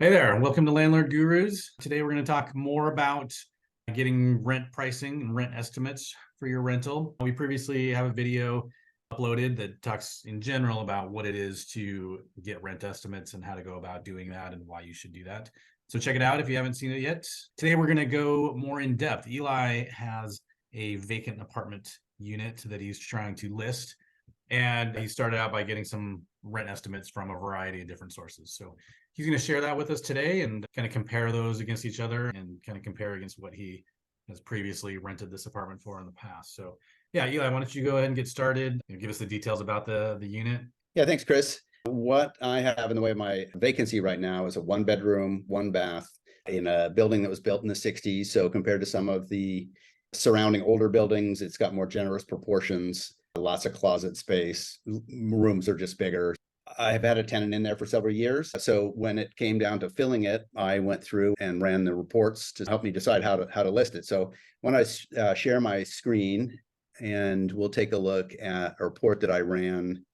Hey there, and welcome to Landlord Gurus. Today we're going to talk more about getting rent pricing and rent estimates for your rental. We previously have a video uploaded that talks in general about what it is to get rent estimates and how to go about doing that and why you should do that. So check it out if you haven't seen it yet. Today we're going to go more in depth. Eli has a vacant apartment unit that he's trying to list, and he started out by getting some rent estimates from a variety of different sources. So he's going to share that with us today and kind of compare those against each other and kind of compare against what he has previously rented this apartment for in the past. So yeah, Eli, why don't you go ahead and get started and give us the details about the unit? Yeah, thanks, Chris. What I have in the way of my vacancy right now is a 1 bedroom, 1 bath in a building that was built in the 60s. So compared to some of the surrounding older buildings, it's got more generous proportions, lots of closet space, rooms are just bigger. I've had a tenant in there for several years. So when it came down to filling it, I went through and ran the reports to help me decide how to list it. So when I share my screen, and we'll take a look at a report that I ran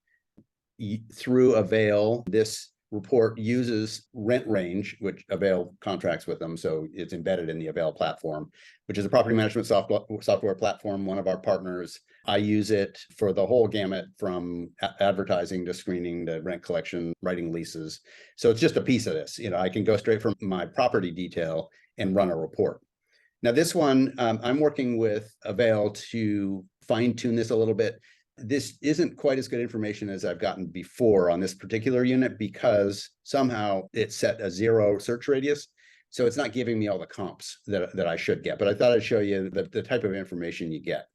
through Avail. This report uses rent range, which Avail contracts with them. So it's embedded in the Avail platform, which is a property management software platform, one of our partners. I use it for the whole gamut from advertising to screening to rent collection, writing leases. So it's just a piece of this. I can go straight from my property detail and run a report. Now, this one, I'm working with Avail to fine tune this a little bit. This isn't quite as good information as I've gotten before on this particular unit because somehow it set a 0 search radius. So it's not giving me all the comps that I should get, but I thought I'd show you the type of information you get.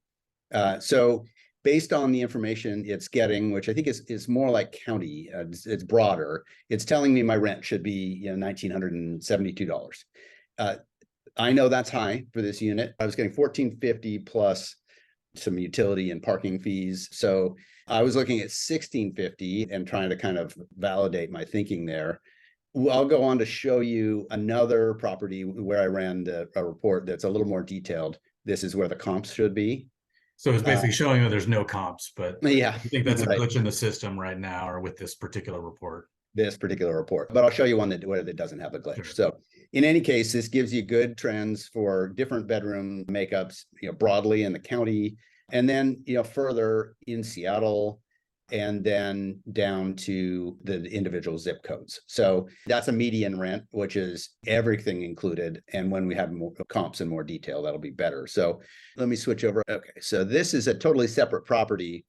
So based on the information it's getting, which I think is more like county, it's broader, it's telling me my rent should be $1,972. I know that's high for this unit. I was getting $1,450 plus some utility and parking fees. So I was looking at $1,650 and trying to kind of validate my thinking there. I'll go on to show you another property where I ran a report that's a little more detailed. This is where the comps should be. So it's basically showing that there's no comps, but Yeah, I think that's a right. glitch in the system right now, or with this particular report. This particular report, but I'll show you one that doesn't have the glitch. Sure. So in any case, this gives you good trends for different bedroom makeups, broadly in the county, and then, further in Seattle, and then down to the individual zip codes. So that's a median rent, which is everything included. And when we have more comps in more detail, that'll be better. So let me switch over. Okay, so this is a totally separate property.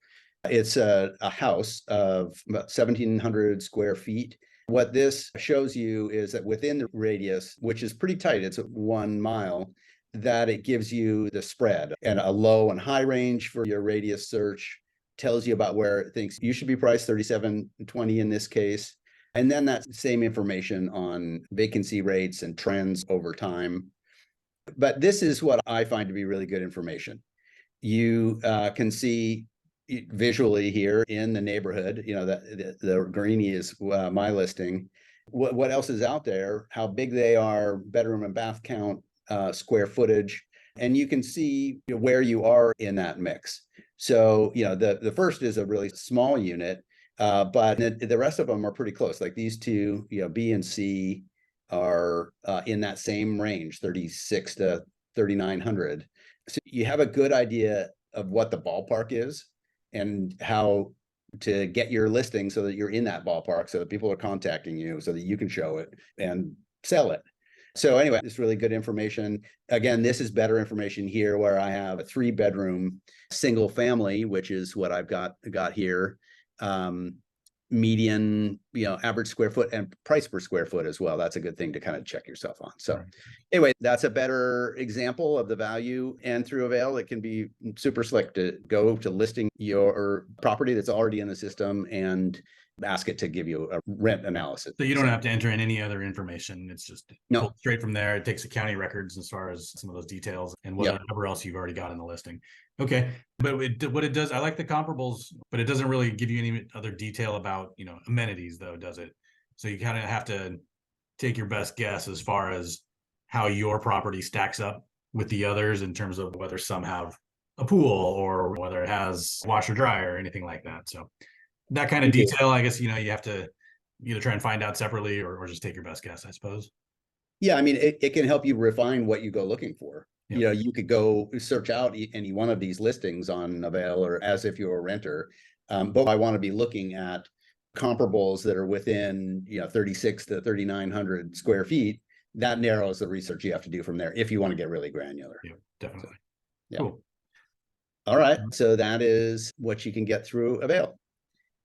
It's a house of about 1,700 square feet. What this shows you is that within the radius, which is pretty tight, it's 1 mile, that it gives you the spread and a low and high range for your radius search, tells you about where it thinks you should be priced, 3720 in this case. And then that same information on vacancy rates and trends over time. But this is what I find to be really good information. You can see visually here in the neighborhood, the greenie is my listing. What else is out there, how big they are, bedroom and bath count, square footage, and you can see where you are in that mix. So, the first is a really small unit, but the rest of them are pretty close. Like these two, B and C are in that same range, 36 to 3,900. So you have a good idea of what the ballpark is and how to get your listing so that you're in that ballpark, so that people are contacting you so that you can show it and sell it. So anyway, it's really good information. Again, this is better information here where I have a 3-bedroom single family, which is what I've got here. Median, average square foot and price per square foot as well. That's a good thing to kind of check yourself on. So right. Anyway, that's a better example of the value. And through Avail, it can be super slick to go to listing your property that's already in the system and ask it to give you a rent analysis. So you don't have to enter in any other information. It's just pulled straight from there. It takes the county records as far as some of those details and whatever else you've already got in the listing. Okay. But what it does, I like the comparables, but it doesn't really give you any other detail about, amenities though, does it? So you kind of have to take your best guess as far as how your property stacks up with the others in terms of whether some have a pool or whether it has washer dryer or anything like that. So that kind of detail, I guess, you have to either try and find out separately or just take your best guess, I suppose. Yeah, I mean, it can help you refine what you go looking for. Yep. You know, you could go search out any one of these listings on Avail or as if you're a renter. But I want to be looking at comparables that are within, 36 to 3,900 square feet. That narrows the research you have to do from there if you want to get really granular. Yeah, definitely. Yeah. Cool. All right. So that is what you can get through Avail.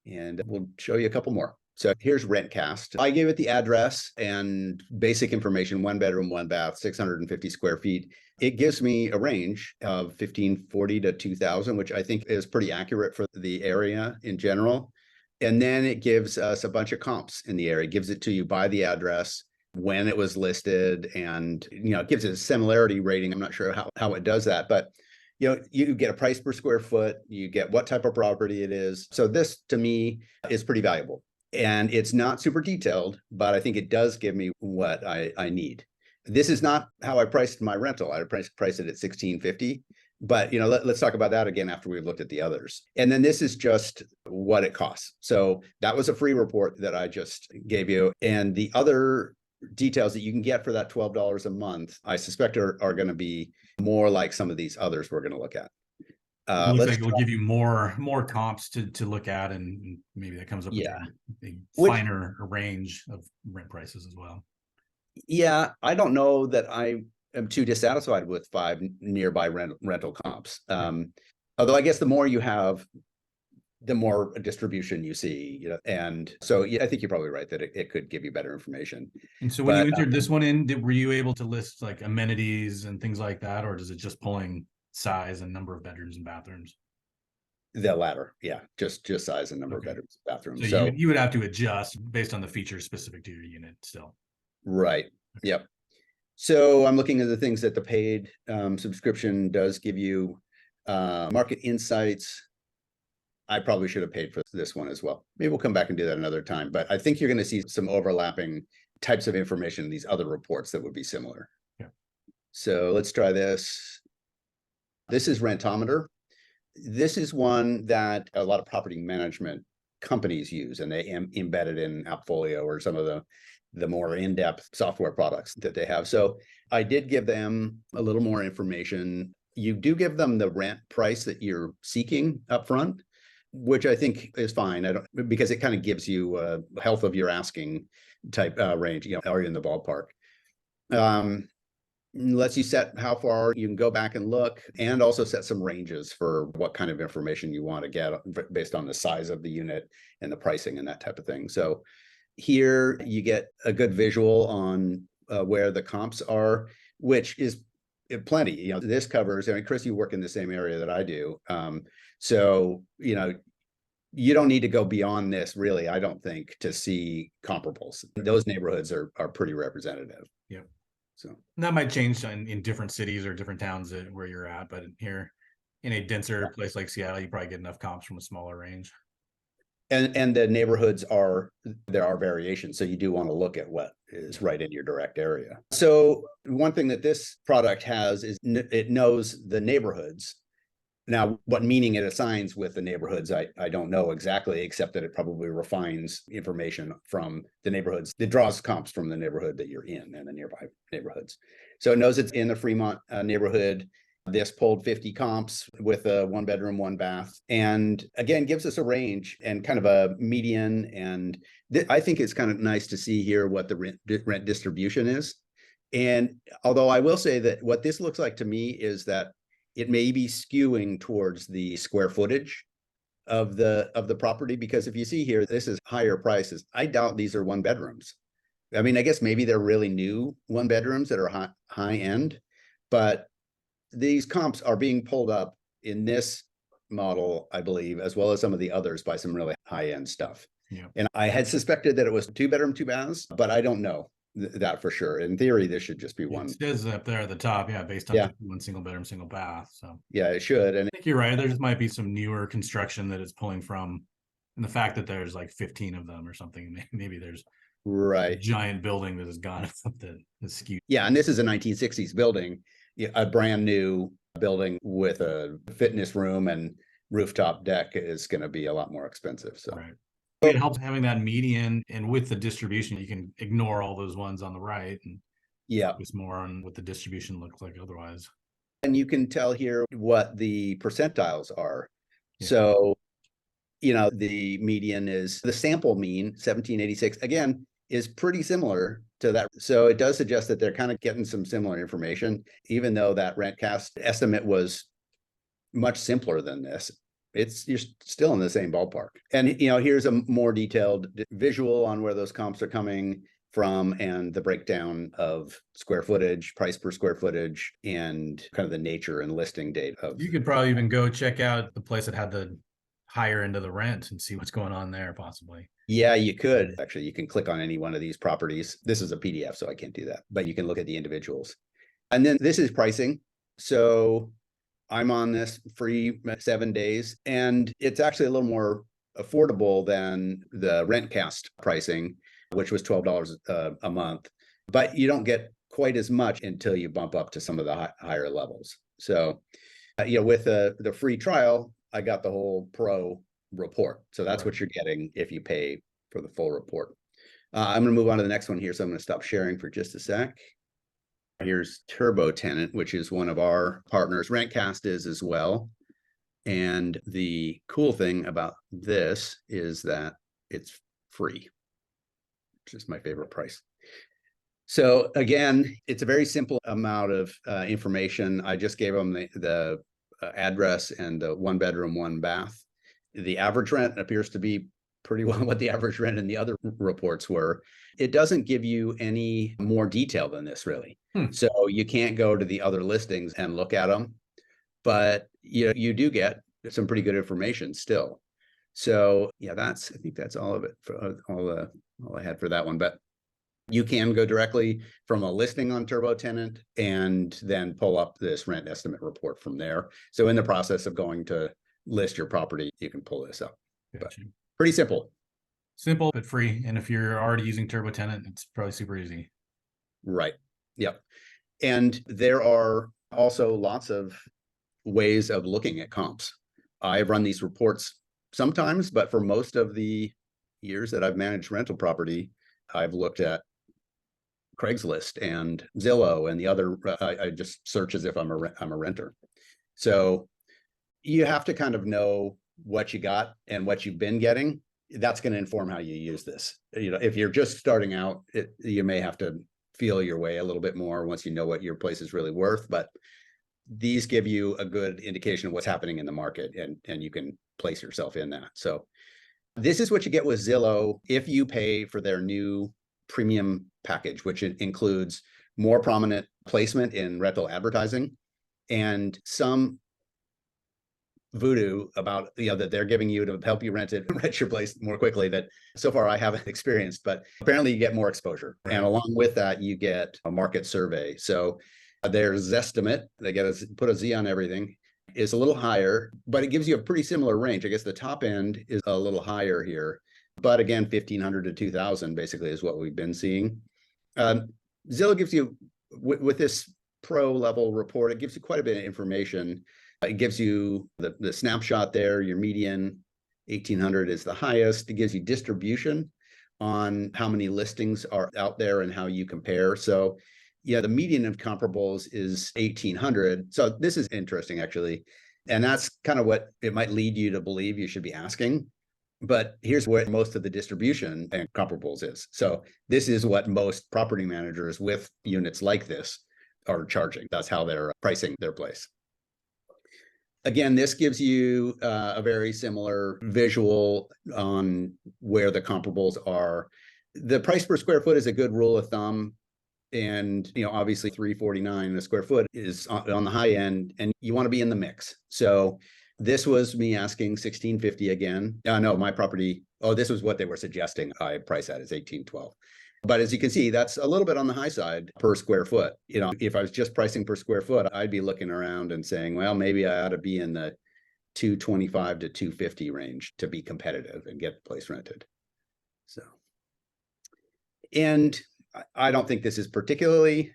And we'll show you a couple more. So here's Rentcast. I gave it the address and basic information, 1 bedroom, 1 bath, 650 square feet. It gives me a range of 1,540 to 2,000, which I think is pretty accurate for the area in general. And then it gives us a bunch of comps in the area. It gives it to you by the address, when it was listed, and it gives it a similarity rating. I'm not sure how it does that, but you get a price per square foot, you get what type of property it is. So this to me is pretty valuable. And it's not super detailed, but I think it does give me what I need. This is not how I priced my rental. I priced it at $1,650. But let's talk about that again after we've looked at the others. And then this is just what it costs. So that was a free report that I just gave you. And the other details that you can get for that $12 a month, I suspect are going to be more like some of these others we're going to look at. It looks like it will give you more comps to look at, and maybe that comes up with a finer range of rent prices as well. Yeah, I don't know that I am too dissatisfied with 5 nearby rental comps. Although I guess the more you have, the more distribution you see, and so yeah, I think you're probably right that it could give you better information. And so when you entered this one in, were you able to list like amenities and things like that, or is it just pulling size and number of bedrooms and bathrooms? The latter, yeah, just size and number of bedrooms and bathrooms. So you would have to adjust based on the features specific to your unit still. Right. Yep. So I'm looking at the things that the paid subscription does give you. Market insights. I probably should have paid for this one as well. Maybe we'll come back and do that another time. But I think you're going to see some overlapping types of information in these other reports that would be similar. Yeah. So let's try this. This is Rentometer. This is one that a lot of property management companies use, and they embed it in Appfolio or some of the more in-depth software products that they have. So I did give them a little more information. You do give them the rent price that you're seeking up front, which I think is fine. Because it kind of gives you health of your asking type range. Are you in the ballpark? Lets you set how far you can go back and look, and also set some ranges for what kind of information you want to get based on the size of the unit and the pricing and that type of thing. So here you get a good visual on where the comps are, which is plenty. This covers, Chris, you work in the same area that I do. So, you don't need to go beyond this, really, I don't think, to see comparables. Those neighborhoods are pretty representative. Yeah. So that might change in different cities or different towns where you're at, but here in a denser place like Seattle, you probably get enough comps from a smaller range. And the neighborhoods there are variations. So you do want to look at what is right in your direct area. So one thing that this product has is it knows the neighborhoods. Now, what meaning it assigns with the neighborhoods, I don't know exactly, except that it probably refines information from the neighborhoods. It draws comps from the neighborhood that you're in and the nearby neighborhoods. So it knows it's in the Fremont neighborhood. This pulled 50 comps with a 1 bedroom, 1 bath, and again, gives us a range and kind of a median. And I think it's kind of nice to see here what the rent distribution is. And although I will say that what this looks like to me is that it may be skewing towards the square footage of the property, because if you see here, this is higher prices. I doubt these are 1 bedrooms. I mean, I guess maybe they're really new 1 bedrooms that are high end, but these comps are being pulled up in this model, I believe, as well as some of the others, by some really high end stuff. Yeah. And I had suspected that it was 2 bedroom, 2 baths, but I don't know that for sure. In theory, this should just be one. It says up there at the top, based on 1 single bedroom, single bath. So yeah, it should. And I think you're right. There just might be some newer construction that it's pulling from, and the fact that there's like 15 of them or something. Maybe there's a giant building that has gone up that is skewed. Yeah, and this is a 1960s building, a brand new building with a fitness room and rooftop deck is going to be a lot more expensive. So. Right. It helps having that median, and with the distribution, you can ignore all those ones on the right and Yeah. focus more on what the distribution looks like otherwise. And you can tell here what the percentiles are. Yeah. So, the median is the sample mean, 1786, again, is pretty similar to that. So it does suggest that they're kind of getting some similar information, even though that rentcast estimate was much simpler than this. You're still in the same ballpark. And here's a more detailed visual on where those comps are coming from and the breakdown of square footage, price per square footage, and kind of the nature and listing date of. You could probably even go check out the place that had the higher end of the rent and see what's going on there, possibly. Yeah, you could. Actually, you can click on any one of these properties. This is a PDF, so I can't do that, but you can look at the individuals. And then this is pricing. So I'm on this free 7 days, and it's actually a little more affordable than the rentcast pricing, which was $12 a month. But you don't get quite as much until you bump up to some of the higher levels. So, with the free trial, I got the whole pro report. So that's what you're getting if you pay for the full report. I'm going to move on to the next one here. So I'm going to stop sharing for just a sec. Here's Turbo Tenant, which is one of our partners. Rentcast is as well. And the cool thing about this is that it's free, which is my favorite price. So again, it's a very simple amount of information. I just gave them the address and the 1 bedroom, 1 bath. The average rent appears to be pretty well what the average rent in the other reports were. It doesn't give you any more detail than this, really. So you can't go to the other listings and look at them, but you do get some pretty good information still. So yeah, I think that's all of it for all I had for that one. But you can go directly from a listing on Turbo Tenant and then pull up this rent estimate report from there. So in the process of going to list your property, you can pull this up. But pretty simple. Simple, but free. And if you're already using Turbo Tenant, it's probably super easy. Right. Yep. And there are also lots of ways of looking at comps. I've run these reports sometimes, but for most of the years that I've managed rental property, I've looked at Craigslist and Zillow and the other. I just search as if I'm a renter. So you have to kind of know what you got and what you've been getting. That's going to inform how you use this. If you're just starting out, you may have to feel your way a little bit more once you know what your place is really worth. But these give you a good indication of what's happening in the market, and you can place yourself in that. So this is what you get with Zillow if you pay for their new premium package, which includes more prominent placement in rental advertising and some voodoo about that they're giving you to help you rent your place more quickly that so far I haven't experienced, but apparently you get more exposure. Right. And along with that, you get a market survey. So their Zestimate, they put a Z on everything, is a little higher, but it gives you a pretty similar range. I guess the top end is a little higher here, but again, 1,500 to 2,000 basically is what we've been seeing. Zillow gives you, with this pro level report, it gives you quite a bit of information. It gives you the snapshot there, your median, 1,800 is the highest. It gives you distribution on how many listings are out there and how you compare. So yeah, the median of comparables is 1,800. So this is interesting, actually. And that's kind of what it might lead you to believe you should be asking. But here's where most of the distribution and comparables is. So this is what most property managers with units like this are charging. That's how they're pricing their place. Again, this gives you a very similar visual on where the comparables are. The price per square foot is a good rule of thumb. And, obviously $349 a square foot is on the high end, and you want to be in the mix. So this was me asking $1,650 again. No, my property. Oh, this was what they were suggesting I price at is $1,812. But as you can see, that's a little bit on the high side per square foot. If I was just pricing per square foot, I'd be looking around and saying, well, maybe I ought to be in the $225 to $250 range to be competitive and get the place rented. So, and I don't think this is particularly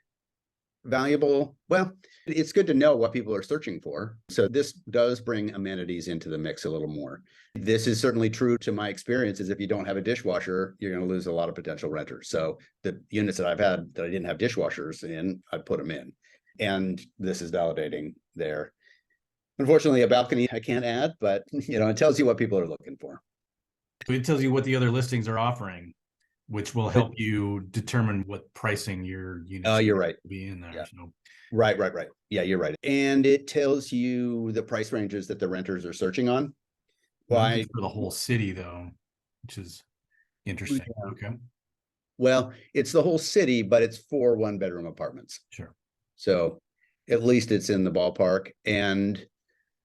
valuable? Well, it's good to know what people are searching for. So this does bring amenities into the mix a little more. This is certainly true to my experience, is if you don't have a dishwasher, you're going to lose a lot of potential renters. So the units that I've had that I didn't have dishwashers in, I'd put them in. And this is validating there. Unfortunately, a balcony I can't add, but it tells you what people are looking for. So it tells you what the other listings are offering, which will help you determine what pricing your units You're right. be in there. Yeah. So. Right. Yeah, you're right. And it tells you the price ranges that the renters are searching on. Why for the whole city though, which is interesting. Yeah. Okay. Well, it's the whole city, but it's 4 one-bedroom apartments. Sure. So at least it's in the ballpark. And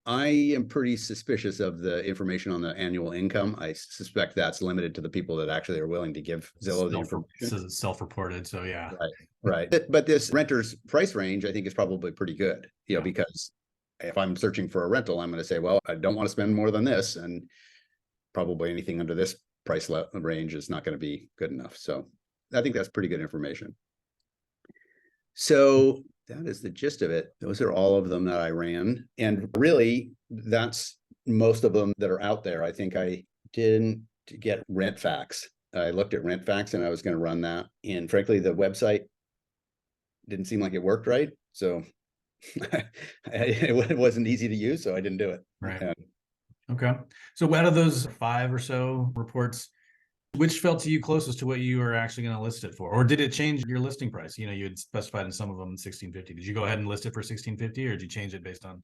I am pretty suspicious of the information on the annual income. I suspect that's limited to the people that actually are willing to give Zillow the information. It says it's self-reported, so yeah. Right. But this renter's price range, I think, is probably pretty good, because if I'm searching for a rental, I'm going to say, well, I don't want to spend more than this, and probably anything under this price range is not going to be good enough. So I think that's pretty good information. So that is the gist of it. Those are all of them that I ran. And really, that's most of them that are out there. I think I didn't get rent facts. I looked at rent facts and I was going to run that. And frankly, the website didn't seem like it worked right. So it wasn't easy to use, so I didn't do it. Right. Okay. So out of those 5 or so reports, which felt to you closest to what you were actually going to list it for? Or did it change your listing price? You had specified in some of them 1650. Did you go ahead and list it for 1650, or did you change it based on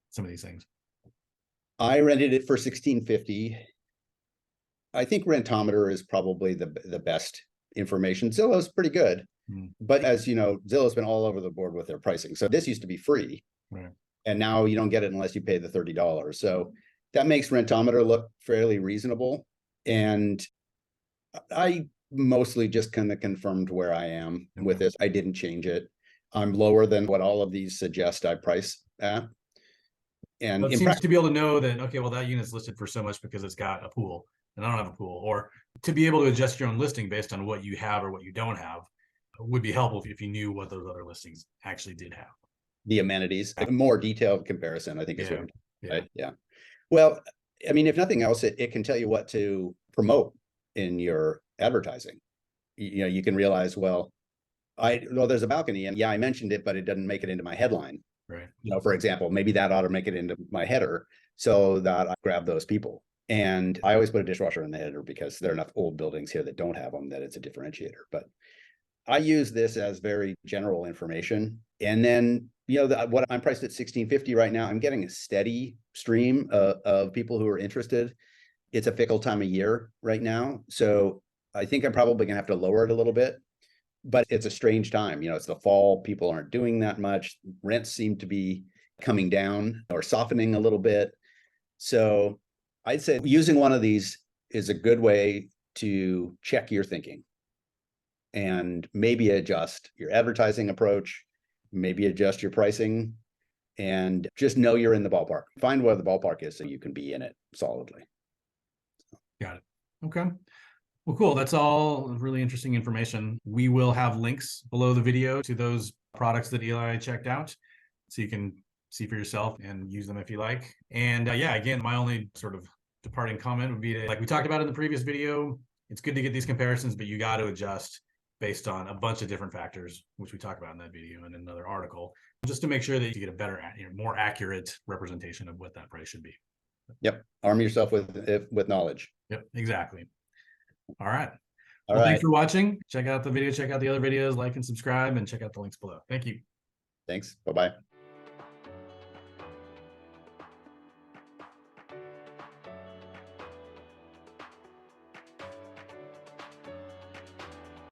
some of these things? I rented it for 1650. I think Rentometer is probably the best information. Zillow's pretty good. But as you know, Zillow's been all over the board with their pricing. So this used to be free. Right. And now you don't get it unless you pay the $30. So that makes Rentometer look fairly reasonable. And I mostly just kind of confirmed where I am with this. I didn't change it. I'm lower than what all of these suggest I price at. And it seems to be able to know that, okay, well, that unit's listed for so much because it's got a pool and I don't have a pool, or to be able to adjust your own listing based on what you have or what you don't have would be helpful if you knew what those other listings actually did have. The amenities, a more detailed comparison, I think is what. Right? Yeah. Well, I mean, if nothing else, it can tell you what to promote in your advertising. You can realize, well, there's a balcony, and yeah, I mentioned it, but it doesn't make it into my headline. Right. For example, maybe that ought to make it into my header so that I grab those people. And I always put a dishwasher in the header because there are enough old buildings here that don't have them that it's a differentiator. But I use this as very general information. And then, what I'm priced at 1650 right now, I'm getting a steady stream of people who are interested. It's a fickle time of year right now. So I think I'm probably gonna have to lower it a little bit, but it's a strange time. It's the fall, people aren't doing that much. Rents seem to be coming down or softening a little bit. So I'd say using one of these is a good way to check your thinking and maybe adjust your advertising approach, maybe adjust your pricing, and just know you're in the ballpark. Find where the ballpark is so you can be in it solidly. Got it. Okay. Well, cool. That's all really interesting information. We will have links below the video to those products that Eli checked out, so you can see for yourself and use them if you like. And again, my only sort of departing comment would be like we talked about in the previous video, it's good to get these comparisons, but you got to adjust based on a bunch of different factors, which we talk about in that video and in another article, just to make sure that you get a better, more accurate representation of what that price should be. Yep. Arm yourself with knowledge. Yep, exactly. All right. All right. Thanks for watching. Check out the video, check out the other videos, like and subscribe, and check out the links below. Thank you. Thanks. Bye-bye.